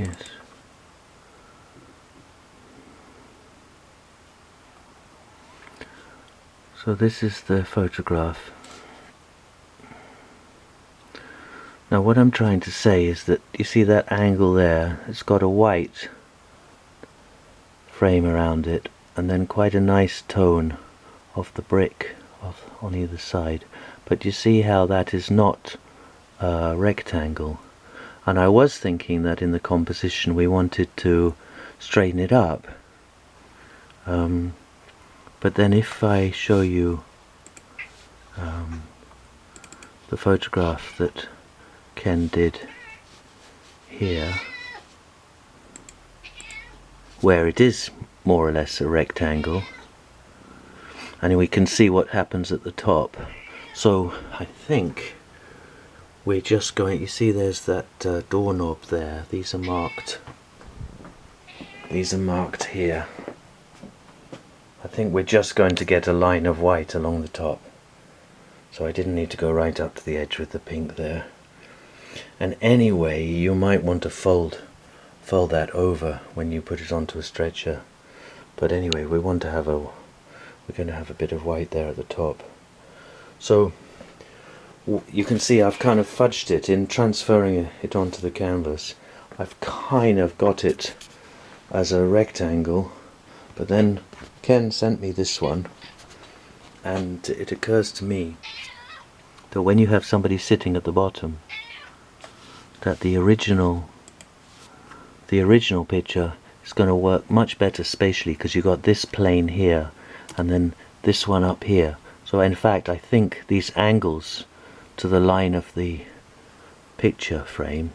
Yes. So this is the photograph. Now what I'm trying to say is that you see that angle there, it's got a white frame around it and then quite a nice tone of the brick on either side, but you see how that is not a rectangle. And I was thinking that in the composition we wanted to straighten it up, but then if I show you the photograph that Ken did here, where it is more or less a rectangle, and we can see what happens at the top. So I think we're just going, you see there's that doorknob there, these are marked here. I think we're just going to get a line of white along the top, so I didn't need to go right up to the edge with the pink there. And anyway, you might want to fold that over when you put it onto a stretcher, but anyway, we're going to have a bit of white there at the top. So you can see I've kind of fudged it in transferring it onto the canvas. I've kind of got it as a rectangle, but then Ken sent me this one, and it occurs to me that when you have somebody sitting at the bottom, that the original picture is going to work much better spatially, because you got this plane here and then this one up here. So in fact I think these angles to the line of the picture frame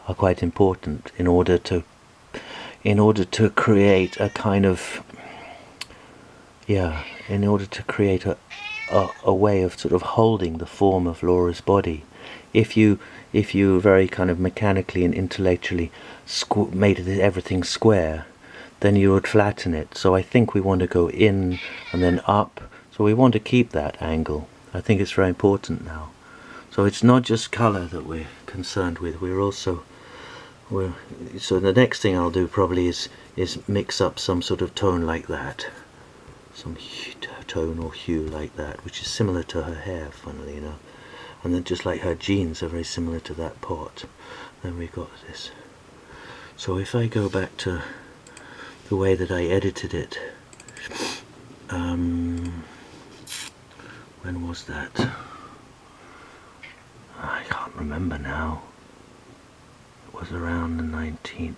are quite important in order to create a kind of, in order to create a way of sort of holding the form of Laura's body. If you very kind of mechanically and intellectually made everything square, then you would flatten it. So I think we want to go in and then up, so we want to keep that angle. I think it's very important now. So it's not just colour that we're concerned with, so the next thing I'll do probably is mix up some sort of tone like that, some tone or hue like that, which is similar to her hair, funnily enough, and then just like her jeans are very similar to that pot. Then we've got this. So if I go back to the way that I edited it, when was that? I can't remember now. It was around the 19th.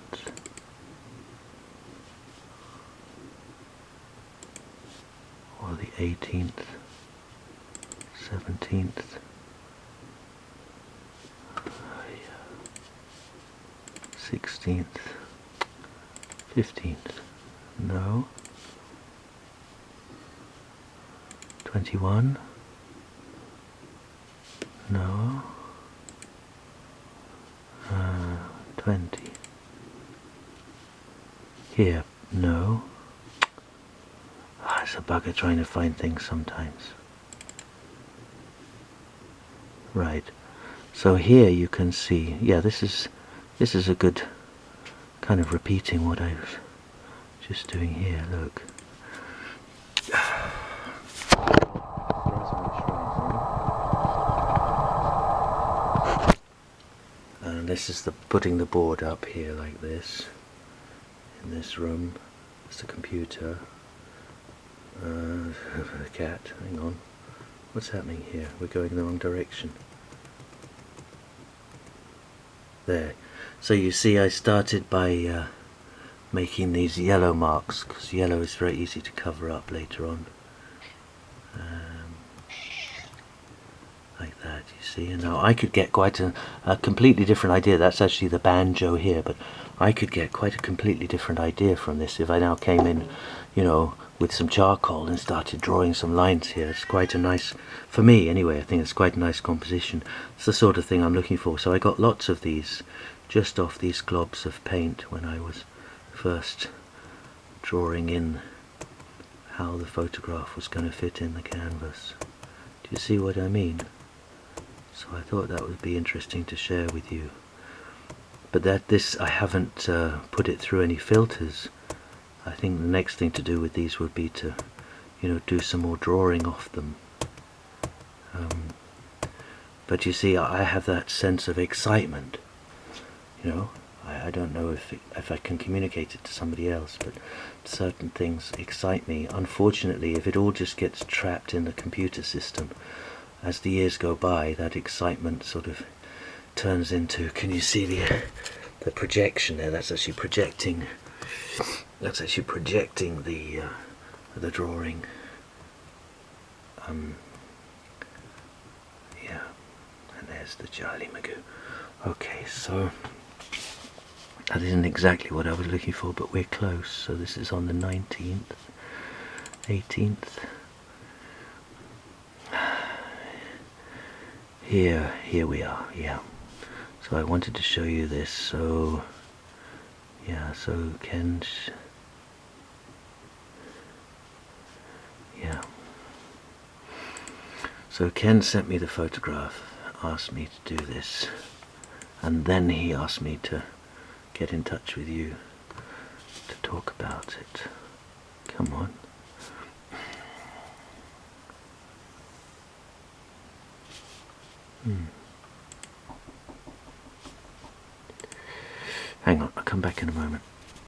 Or the 18th, 17th. 16th, 15th, no, 21, no, 20, here, no. It's a bugger trying to find things sometimes. Right, so here you can see, this is a good kind of repeating what I was just doing here, look. And this is putting the board up here like this, in this room. It's the computer. The cat, hang on. What's happening here? We're going in the wrong direction. There. So you see I started by making these yellow marks, because yellow is very easy to cover up later on. Like that, you see. And now I could get quite a completely different idea. That's actually the banjo here, but I could get quite a completely different idea from this if I now came in, with some charcoal and started drawing some lines here. It's quite a nice, for me anyway, I think it's quite a nice composition. It's the sort of thing I'm looking for. So I got lots of these just off these globs of paint when I was first drawing in how the photograph was going to fit in the canvas. Do you see what I mean? So I thought that would be interesting to share with you. but this I haven't put it through any filters. I think the next thing to do with these would be to, do some more drawing off them. But you see, I have that sense of excitement. I don't know if I can communicate it to somebody else, but certain things excite me. Unfortunately, if it all just gets trapped in the computer system, as the years go by, that excitement sort of turns into, can you see the projection there? That's actually projecting. That's actually projecting the drawing. Yeah, and there's the Charlie Magoo. Okay, so that isn't exactly what I was looking for, but we're close. So this is on the 19th, 18th. Here we are, yeah. So I wanted to show you this, so yeah, so Ken, yeah. So Ken sent me the photograph, asked me to do this, and then he asked me to get in touch with you to talk about it. Come on. Hang on, I'll come back in a moment.